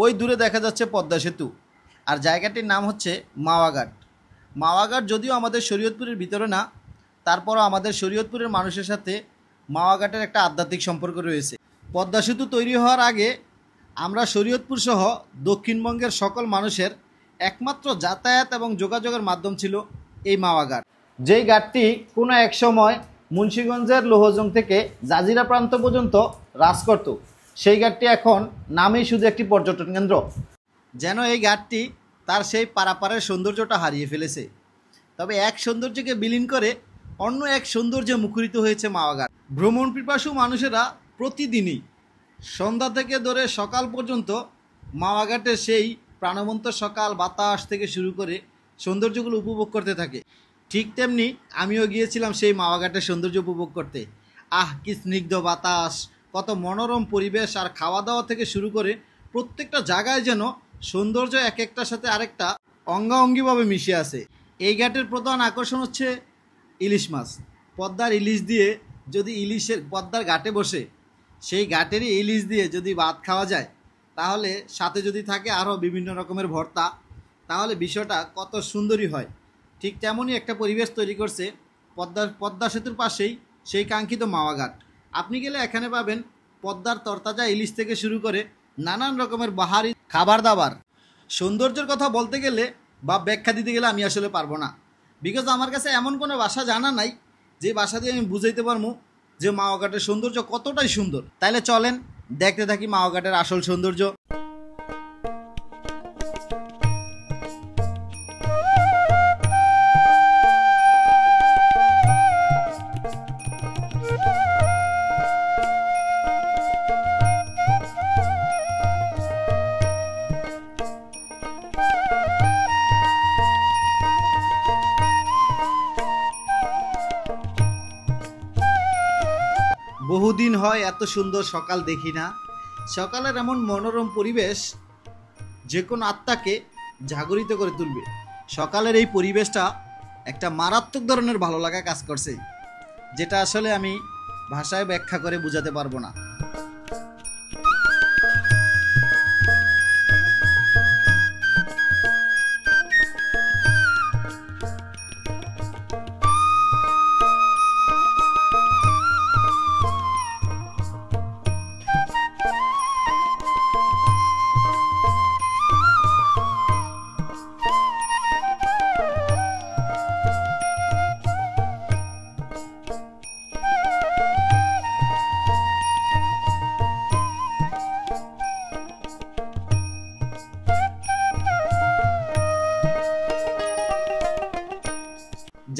ওই দূরে দেখা যাচ্ছে পদ্মা সেতু, আর জায়গাটির নাম হচ্ছে মাওয়াঘাট। মাওয়াঘাট যদিও আমাদের শরীয়তপুরের ভিতরে না, তারপরও আমাদের শরীয়তপুরের মানুষের সাথে মাওয়াঘাটের একটা আধ্যাত্মিক সম্পর্ক রয়েছে। পদ্মা সেতু তৈরি হওয়ার আগে আমরা শরীয়তপুর সহ দক্ষিণবঙ্গের সকল মানুষের একমাত্র যাতায়াত এবং যোগাযোগের মাধ্যম ছিল এই মাওয়াঘাট, যেই ঘাটটি কোনো এক সময় মুন্সিগঞ্জের লোহজং থেকে জাজিরা প্রান্ত পর্যন্ত রাজ করত। সেই ঘাটটি এখন নামেই শুধু একটি পর্যটন কেন্দ্র, যেন এই ঘাটটি তার সেই পারাপারের সৌন্দর্যটা হারিয়ে ফেলেছে। তবে এক সৌন্দর্যকে বিলীন করে অন্য এক সৌন্দর্যে মুখরিত হয়েছে মাওয়াঘাট। ভ্রমণ পিপাসু মানুষেরা প্রতিদিনই সন্ধ্যা থেকে ধরে সকাল পর্যন্ত মাওয়াঘাটের সেই প্রাণবন্ত সকাল বাতাস থেকে শুরু করে সৌন্দর্যগুলো উপভোগ করতে থাকে। ঠিক তেমনি আমিও গিয়েছিলাম সেই মাওয়াঘাটের সৌন্দর্য উপভোগ করতে। কি স্নিগ্ধ বাতাস, কত মনোরম পরিবেশ, আর খাওয়া দাওয়া থেকে শুরু করে প্রত্যেকটা জায়গায় যেন সৌন্দর্য এক একটার সাথে আরেকটা অঙ্গাঅঙ্গিভাবে মিশে আছে। এই ঘাটের প্রধান আকর্ষণ হচ্ছে ইলিশ মাছ। পদ্মার ইলিশ দিয়ে যদি পদ্মার ঘাটে বসে সেই ঘাটেরই ইলিশ দিয়ে যদি ভাত খাওয়া যায়, তাহলে সাথে যদি থাকে আরও বিভিন্ন রকমের ভর্তা, তাহলে বিষয়টা কত সুন্দরই হয়। ঠিক তেমনই একটা পরিবেশ তৈরি করছে পদ্মা সেতুর পাশেই সেই কাঙ্ক্ষিত মাওয়াঘাট। আপনি গেলে এখানে পাবেন পদ্মার তরতাজা ইলিশ থেকে শুরু করে নানান রকমের বাহারি খাবার দাবার। সৌন্দর্যের কথা বলতে গেলে বা ব্যাখ্যা দিতে গেলে আমি আসলে পারবো না, বিকজ আমার কাছে এমন কোনো ভাষা জানা নাই যে ভাষা দিয়ে আমি বুঝাইতে পারবো যে মাওয়াঘাটের সৌন্দর্য কতটাই সুন্দর। তাইলে চলেন দেখতে থাকি মাওয়াঘাটের আসল সৌন্দর্য। বহুদিন হয় এত সুন্দর সকাল দেখি না। সকালের এমন মনোরম পরিবেশ যে কোনো আত্মাকে জাগরিত করে তুলবে। সকালের এই পরিবেশটা একটা মারাত্মক ধরনের ভালো লাগা কাজ করছে, যেটা আসলে আমি ভাষায় ব্যাখ্যা করে বোঝাতে পারবো না।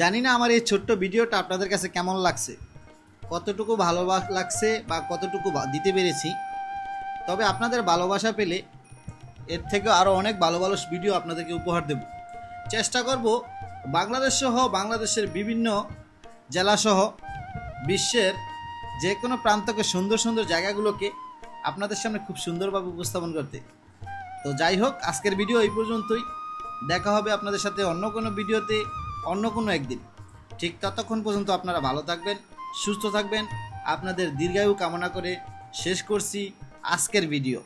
জানি না আমার এই ছোট্ট ভিডিওটা আপনাদের কাছে কেমন লাগছে, কতটুকু ভালো লাগছে বা কতটুকু দিতে পেরেছি। তবে আপনাদের ভালোবাসা পেলে এর থেকে আরও অনেক ভালো ভালো ভিডিও আপনাদেরকে উপহার দেব। চেষ্টা করব বাংলাদেশ সহ বাংলাদেশের বিভিন্ন জেলাসহ বিশ্বের যে কোনো প্রান্তকে সুন্দর সুন্দর জায়গাগুলোকে আপনাদের সামনে খুব সুন্দরভাবে উপস্থাপন করতে। তো যাই হোক, আজকের ভিডিও এই পর্যন্তই। দেখা হবে আপনাদের সাথে অন্য কোনো ভিডিওতে অন্য কোনো একদিন। ঠিক ততক্ষণ পর্যন্ত আপনারা ভালো থাকবেন, সুস্থ থাকবেন। আপনাদের দীর্ঘায়ু কামনা করে শেষ করছি আজকের ভিডিও।